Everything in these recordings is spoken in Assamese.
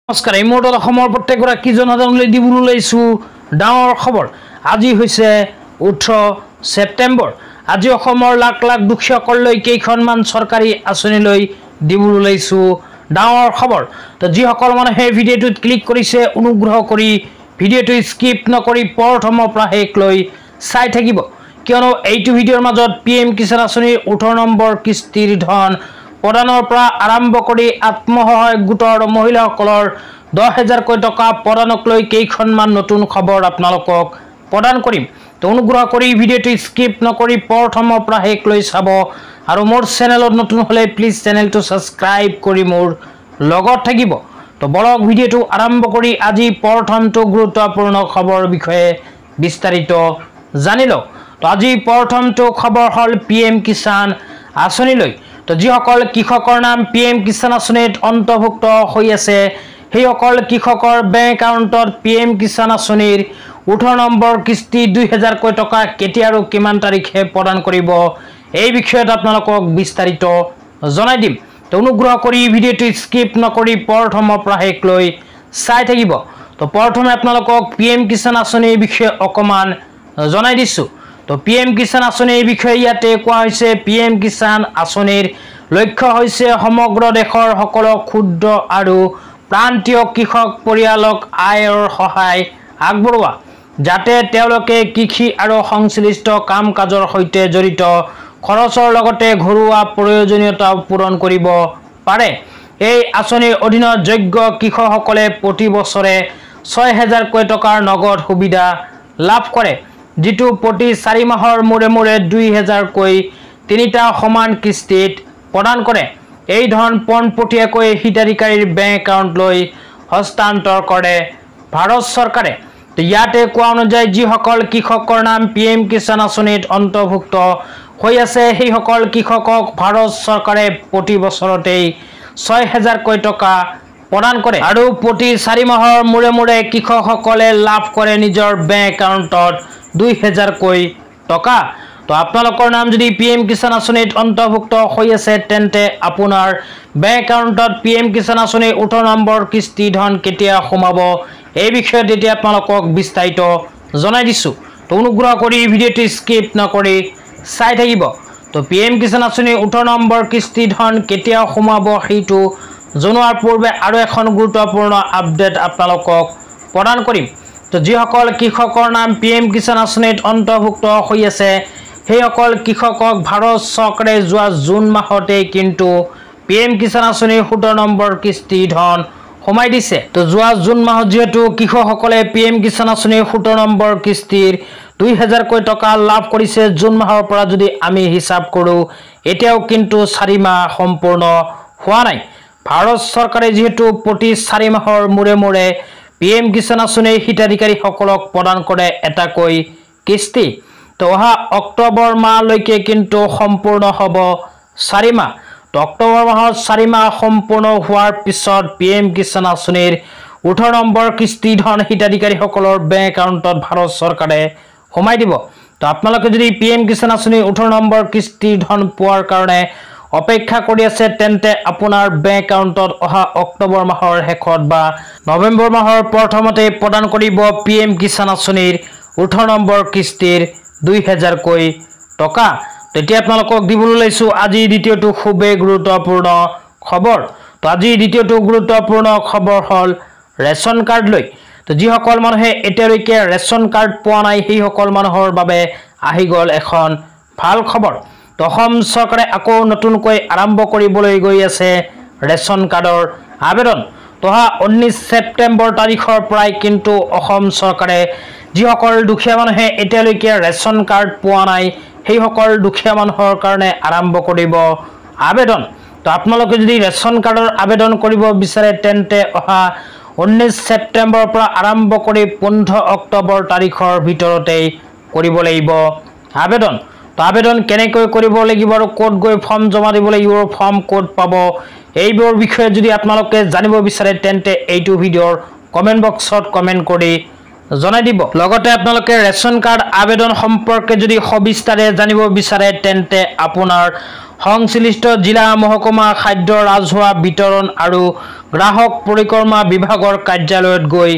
নমস্কাৰ এই মুহূৰ্তত অসমৰ প্ৰত্যেকগৰাকী জনসাধাৰণলৈ দিবলৈ ওলাইছোঁ ডাঙৰ খবৰ। আজি হৈছে 18 ছেপ্টেম্বৰ। আজি অসমৰ লাখ লাখ দুখীয়াসকললৈ কেইখনমান চৰকাৰী আঁচনিলৈ দিবলৈ ওলাইছোঁ ডাঙৰ খবৰ। তো যিসকল মানুহে ভিডিঅ'টোত ক্লিক কৰিছে অনুগ্ৰহ কৰি ভিডিঅ'টো স্কিপ নকৰি প্ৰথমৰ পৰা শেষলৈ চাই থাকিব, কিয়নো এইটো ভিডিঅ'ৰ মাজত PM কিষাণ আঁচনিৰ 18 নম্বৰ কিস্তিৰ ধন প্ৰদানৰ পৰা আৰম্ভ কৰি আত্মসহায়ক গোটৰ মহিলাসকলৰ 10,000কৈ টকা প্ৰদানক লৈ কেইখনমান নতুন খবৰ আপোনালোকক প্ৰদান কৰিম। তো অনুগ্ৰহ কৰি ভিডিঅ'টো স্কিপ নকৰি প্ৰথমৰ পৰা শেষলৈ চাব, আৰু মোৰ চেনেলত নতুন হ'লে প্লিজ চেনেলটো ছাবস্ক্ৰাইব কৰি মোৰ লগত থাকিব। তো বলক ভিডিঅ'টো আৰম্ভ কৰি আজি প্ৰথমটো গুৰুত্বপূৰ্ণ খবৰৰ বিষয়ে বিস্তাৰিত জানি লওঁ। তো আজি প্ৰথমটো খবৰ হ'ল PM কিষাণ আঁচনিলৈ। তো যিসকল কৃষকৰ নাম PM কিষাণ আঁচনিত অন্তৰ্ভুক্ত হৈ আছে সেইসকল কৃষকৰ বেংক একাউণ্টত PM কিষাণ আঁচনিৰ 18 নম্বৰ কিস্তি 2,000কৈ টকা কেতিয়া আৰু কিমান তাৰিখে প্ৰদান কৰিব, এই বিষয়ত আপোনালোকক বিস্তাৰিত জনাই দিম। তো অনুগ্ৰহ কৰি ভিডিঅ'টো স্কিপ নকৰি প্ৰথমৰ পৰা শেষলৈ চাই থাকিব। তো প্ৰথমে আপোনালোকক PM কিষাণ আঁচনিৰ বিষয়ে অকণমান জনাই দিছোঁ। তো PM কিষাণ আঁচনিৰ বিষয়ে ইয়াতে কোৱা হৈছে, PM কিষাণ আঁচনিৰ লক্ষ্য হৈছে সমগ্ৰ দেশৰ সকলো ক্ষুদ্ৰ আৰু প্ৰান্তীয় কৃষক পৰিয়ালক আয়ৰ সহায় আগবঢ়োৱা, যাতে তেওঁলোকে কৃষি আৰু সংশ্লিষ্ট কাম কাজৰ সৈতে জড়িত খৰচৰ লগতে ঘৰুৱা প্ৰয়োজনীয়তা পূৰণ কৰিব পাৰে। এই আঁচনিৰ অধীনত যোগ্য কৃষকসকলে প্ৰতি বছৰে 6,000কৈ টকাৰ নগদ সুবিধা লাভ কৰে, যিটো প্ৰতি 4 মাহৰ মূৰে মূৰে 2,000কৈ তিনিটা সমান কিস্তিত প্ৰদান কৰে। এই ধন পোনপটীয়াকৈ হিতাধিকাৰীৰ বেংক একাউণ্টলৈ হস্তান্তৰ কৰে ভাৰত চৰকাৰে। তো ইয়াতে কোৱা অনুযায়ী যিসকল কৃষকৰ নাম PM কিষাণ আঁচনিত অন্তৰ্ভুক্ত হৈ আছে সেইসকল কৃষকক ভাৰত চৰকাৰে প্ৰতি বছৰতেই 6,000কৈ টকা প্ৰদান কৰে, আৰু প্ৰতি 4 মাহৰ মূৰে মূৰে কৃষকসকলে লাভ কৰে নিজৰ বেংক একাউণ্টত 2,000কৈ টকা। তো আপোনালোকৰ নাম যদি PM কিষাণ আঁচনিত অন্তৰ্ভুক্ত হৈ আছে তেন্তে আপোনাৰ বেংক একাউণ্টত PM কিষাণ আঁচনিৰ 18 নম্বৰ কিস্তি ধন কেতিয়া সোমাব, এই বিষয়ত এতিয়া আপোনালোকক বিস্তাৰিত জনাই দিছোঁ। তো অনুগ্ৰহ কৰি ভিডিঅ'টো স্কিপ নকৰি চাই থাকিব। তো PM কিষাণ আঁচনিৰ 18 নম্বৰ কিস্তি ধন কেতিয়া সোমাব সেইটো জনোৱাৰ পূৰ্বে আৰু এখন গুৰুত্বপূৰ্ণ আপডেট আপোনালোকক প্ৰদান কৰিম। তো যিসকল কৃষকৰ নাম PM কিষাণ আঁচনিত অন্তৰ্ভুক্ত হৈ আছে সেইসকল কৃষকক ভাৰত চৰকাৰে যোৱা জুন মাহতেই কিন্তু PM কিষাণ আঁচনিৰ 17 নম্বৰ কিস্তি ধন সোমাই দিছে। তো যোৱা জুন মাহত যিহেতু কৃষকসকলে PM কিষাণ আঁচনিৰ 17 নম্বৰ কিস্তিৰ 2,000কৈ টকা লাভ কৰিছে, জুন মাহৰ পৰা যদি আমি হিচাপ কৰোঁ এতিয়াও কিন্তু 4 মাহ সম্পূৰ্ণ হোৱা নাই। ভাৰত চৰকাৰে যিহেতু প্ৰতি 4 মাহৰ মূৰে মূৰে PM কিষাণ আঁচনিৰ হিতাধিকাৰীসকলক প্ৰদান কৰে এটাকৈ কিস্তি। তো অহা অক্টোবৰ মাহলৈকে কিন্তু সম্পূৰ্ণ হ'ব 4 মাহ। তো অক্টোবৰ মাহত 4 মাহ সম্পূৰ্ণ হোৱাৰ পিছত PM কিষাণ আঁচনিৰ 18 নম্বৰ কিস্তি ধন হিতাধিকাৰীসকলৰ বেংক একাউণ্টত ভাৰত চৰকাৰে সোমাই দিব। তো আপোনালোকে যদি PM কিষাণ আঁচনিৰ 18 নম্বৰ কিস্তি ধন পোৱাৰ কাৰণে অপেক্ষা কৰি আছে তেন্তে আপোনাৰ বেংক একাউণ্টত অহা অক্টোবৰ মাহৰ শেষত বা নৱেম্বৰ মাহৰ প্ৰথমতে প্ৰদান কৰিব PM কিষাণ আঁচনিৰ 18 নম্বৰ কিস্তিৰ 2,000কৈ টকা। তেতিয়া আপোনালোকক দিবলৈ ওলাইছোঁ আজি দ্বিতীয়টো খুবেই গুৰুত্বপূৰ্ণ খবৰ। তো আজি দ্বিতীয়টো গুৰুত্বপূৰ্ণ খবৰ হ'ল ৰেচন কাৰ্ড লৈ। তো যিসকল মানুহে এতিয়ালৈকে ৰেচন কাৰ্ড পোৱা নাই সেইসকল মানুহৰ বাবে আহি গ'ল এখন ভাল খবৰ। তো অসম চৰকাৰে আকৌ নতুনকৈ আৰম্ভ কৰিবলৈ গৈ আছে ৰেচন কাৰ্ডৰ আবেদন। তো অহা 19 ছেপ্টেম্বৰ তাৰিখৰ পৰাই কিন্তু অসম চৰকাৰে যিসকল দুখীয়া মানুহে এতিয়ালৈকে ৰেচন কাৰ্ড পোৱা নাই সেইসকল দুখীয়া মানুহৰ কাৰণে আৰম্ভ কৰিব আবেদন। তো আপোনালোকে যদি ৰেচন কাৰ্ডৰ আবেদন কৰিব বিচাৰে তেন্তে অহা 19 ছেপ্টেম্বৰৰ পৰা আৰম্ভ কৰি 15 অক্টোবৰ তাৰিখৰ ভিতৰতেই কৰিব লাগিব আবেদন। তো আবেদন কেনেকৈ কৰিব লাগিব আৰু ক'ত গৈ ফৰ্ম জমা দিব লাগিব, ফৰ্ম ক'ত পাব, এইবোৰৰ বিষয়ে যদি আপোনালোকে জানিব বিচাৰে তেন্তে এইটো ভিডিঅ'ৰ কমেণ্ট বক্সত কমেণ্ট কৰি জনাই দিব। লগতে আপোনালোকে ৰেচন কাৰ্ড আবেদন সম্পৰ্কে যদি সবিস্তাৰে জানিব বিচাৰে তেন্তে আপোনাৰ সংশ্লিষ্ট জিলা মহকুমা খাদ্য ৰাজহুৱা বিতৰণ আৰু গ্ৰাহক পৰিক্ৰমা বিভাগৰ কাৰ্যালয়ত গৈ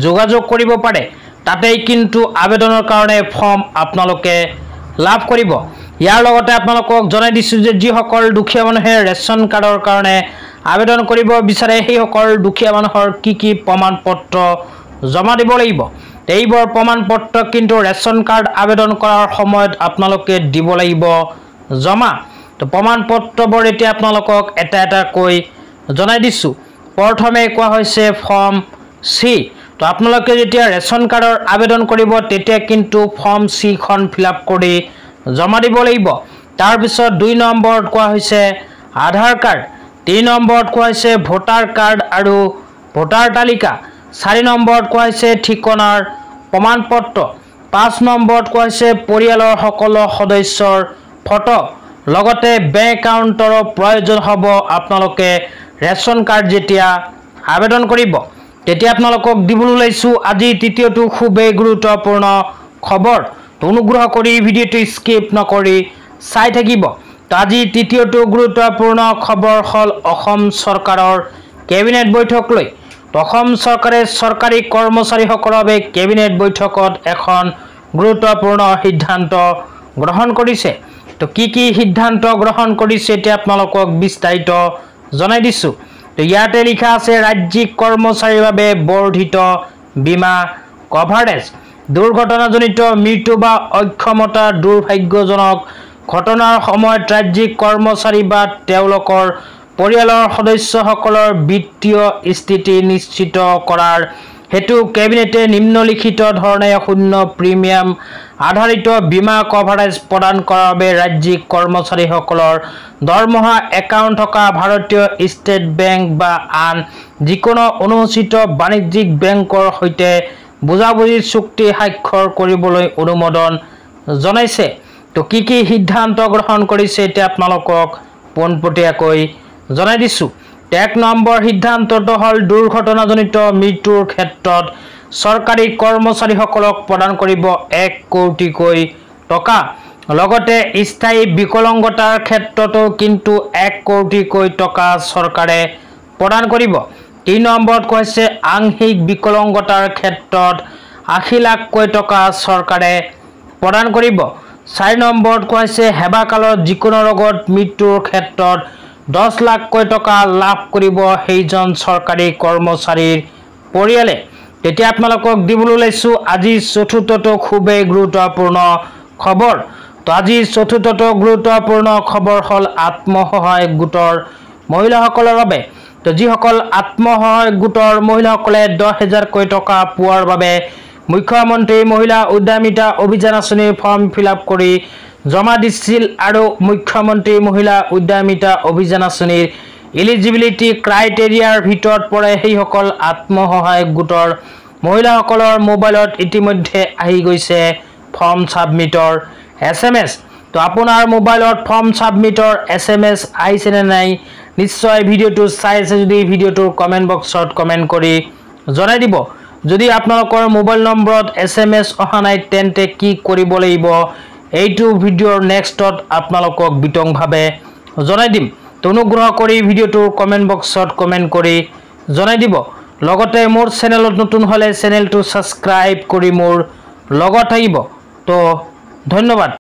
যোগাযোগ কৰিব পাৰে। তাতেই কিন্তু আবেদনৰ কাৰণে ফৰ্ম আপোনালোকে লাভ কৰিব। ইয়াৰ লগতে আপোনালোকক জনাই দিছোঁ যে যিসকল দুখীয়া মানুহে ৰেচন কাৰ্ডৰ কাৰণে আবেদন কৰিব বিচাৰে সেইসকল দুখীয়া মানুহৰ কি প্ৰমাণ পত্ৰ জমা দিব লাগিব। এইবোৰ প্ৰমাণ পত্ৰ কিন্তু ৰেচন কাৰ্ড আবেদন কৰাৰ সময়ত আপোনালোকে দিব লাগিব জমা। তো প্ৰমাণ পত্ৰবোৰ এতিয়া আপোনালোকক এটা এটাকৈ জনাই দিছোঁ। প্ৰথমে কোৱা হৈছে ফৰ্ম চি। তো আপোনালোকে যেতিয়া ৰেচন কাৰ্ডৰ আবেদন কৰিব তেতিয়া কিন্তু ফৰ্ম চিখন ফিল-আপ কৰি জমা দিব লাগিব। তাৰপিছত 2 নম্বৰত কোৱা হৈছে আধাৰ কাৰ্ড, 3 নম্বৰত কোৱা হৈছে ভোটাৰ কাৰ্ড আৰু ভোটাৰ তালিকা, 4 নম্বৰত কোৱা হৈছে ঠিকনাৰ প্ৰমাণ পত্ৰ, 5 নম্বৰত কোৱা হৈছে পৰিয়ালৰ সকলো সদস্যৰ ফটো, লগতে বেংক একাউণ্টৰো প্ৰয়োজন হ'ব। আপোনালোকে ৰেচন কাৰ্ড যেতিয়া আবেদন কৰিব তেতিয়া আপোনালোকক দিবলৈ ওলাইছোঁ আজি তৃতীয়টো খুবেই গুৰুত্বপূৰ্ণ খবৰ। অনুগ্ৰহ কৰি ভিডিঅ'টো স্কিপ নকৰি চাই থাকিব। তো আজি তৃতীয়টো গুৰুত্বপূৰ্ণ খবৰ হ'ল অসম চৰকাৰৰ কেবিনেট বৈঠক লৈ। অসম চৰকাৰে চৰকাৰী কৰ্মচাৰীসকলৰ বাবে কেবিনেট বৈঠকত এখন গুৰুত্বপূৰ্ণ সিদ্ধান্ত গ্ৰহণ কৰিছে। তো কি সিদ্ধান্ত গ্ৰহণ কৰিছে এতিয়া আপোনালোকক বিস্তাৰিত জনাই দিছোঁ। তো ইয়াতে লিখা আছে ৰাজ্যিক কৰ্মচাৰীৰ বাবে বৰ্ধিত বীমা কভাৰেজ, দুৰ্ঘটনাজনিত মৃত্যু বা অক্ষমতা, দুৰ্ভাগ্যজনক ঘটনাৰ সময়ত ৰাজ্যিক কৰ্মচাৰী বা তেওঁলোকৰ পৰিয়ালৰ সদস্যসকলৰ বিত্তীয় স্থিতি নিশ্চিত কৰাৰ হেতু কেবিনেটে নিম্নলিখিত ধৰণে 0 প্ৰিমিয়াম আধাৰিত বীমা কভাৰেজ প্ৰদান কৰাৰ বাবে ৰাজ্যিক কৰ্মচাৰীসকলৰ দৰমহা একাউণ্ট থকা ভাৰতীয় ষ্টেট বেংক বা আন যিকোনো অনুসূচিত বাণিজ্যিক বেংকৰ সৈতে বুজাবুজি চুক্তি স্বাক্ষৰ কৰিবলৈ অনুমোদন জনাইছে। তো কি সিদ্ধান্ত গ্ৰহণ কৰিছে এতিয়া আপোনালোকক পোনপটীয়াকৈ জনাই দিছোঁ। 1 নম্বৰ সিদ্ধান্তটো হ'ল দুৰ্ঘটনাজনিত মৃত্যুৰ ক্ষেত্ৰত চৰকাৰী কৰ্মচাৰীসকলক প্ৰদান কৰিব 1 কোটিকৈ টকা, লগতে স্থায়ী বিকলাংগতাৰ ক্ষেত্ৰতো কিন্তু 1 কোটিকৈ টকা চৰকাৰে প্ৰদান কৰিব। 3 নম্বৰত কৈছে আংশিক বিকলাংগতাৰ ক্ষেত্ৰত 80 লাখকৈ টকা চৰকাৰে প্ৰদান কৰিব। 4 নম্বৰত কৈছে সেৱাকালত যিকোনো ৰোগত মৃত্যুৰ ক্ষেত্ৰত 10 লাখকৈ টকা লাভ কৰিব সেইজন চৰকাৰী কৰ্মচাৰীৰ পৰিয়ালে। তেতিয়া আপোনালোকক দিবলৈ ওলাইছোঁ আজি চতুৰ্থটো খুবেই গুৰুত্বপূৰ্ণ খবৰ। তো আজি চতুৰ্থটো গুৰুত্বপূৰ্ণ খবৰ হ'ল আত্মসহায়ক গোটৰ মহিলাসকলৰ বাবে। তো যিসকল আত্মসহায়ক গোটৰ মহিলাসকলে 10,000কৈ টকা পোৱাৰ বাবে মুখ্যমন্ত্ৰী মহিলা উদ্যমিতা অভিযান আঁচনিৰ ফৰ্ম ফিল-আপ কৰি জমা দিছিল আৰু মুখ্যমন্ত্ৰী মহিলা উদ্যমিতা অভিযান আঁচনিৰ এলিজিবিলিটি ক্ৰাইটেৰিয়াৰ ভিতৰত পৰে সেইসকল আত্মসহায়ক গোটৰ মহিলাসকলৰ মোবাইলত ইতিমধ্যে আহি গৈছে ফৰ্ম ছাবমিটৰ SMS। তো আপোনাৰ মোবাইলত ফৰ্ম ছাবমিটৰ SMS আহিছেনে নাই নিশ্চয় ভিডিঅ'টো চাই আছে যদি ভিডিঅ'টোৰ কমেণ্ট বক্সত কমেণ্ট কৰি জনাই দিব। যদি আপোনালোকৰ মোবাইল নম্বৰত SMS অহা নাই তেন্তে কি কৰিব লাগিব এইটো ভিডিঅ'ৰ নেক্সটত আপোনালোকক বিতংভাৱে জনাই দিম। তো অনুগ্ৰহ কৰি ভিডিঅ'টোৰ কমেণ্ট বক্সত কমেণ্ট কৰি জনাই দিব। লগতে মোৰ চেনেলত নতুন হ'লে চেনেলটো ছাবস্ক্ৰাইব কৰি মোৰ লগত থাকিব। তো ধন্যবাদ।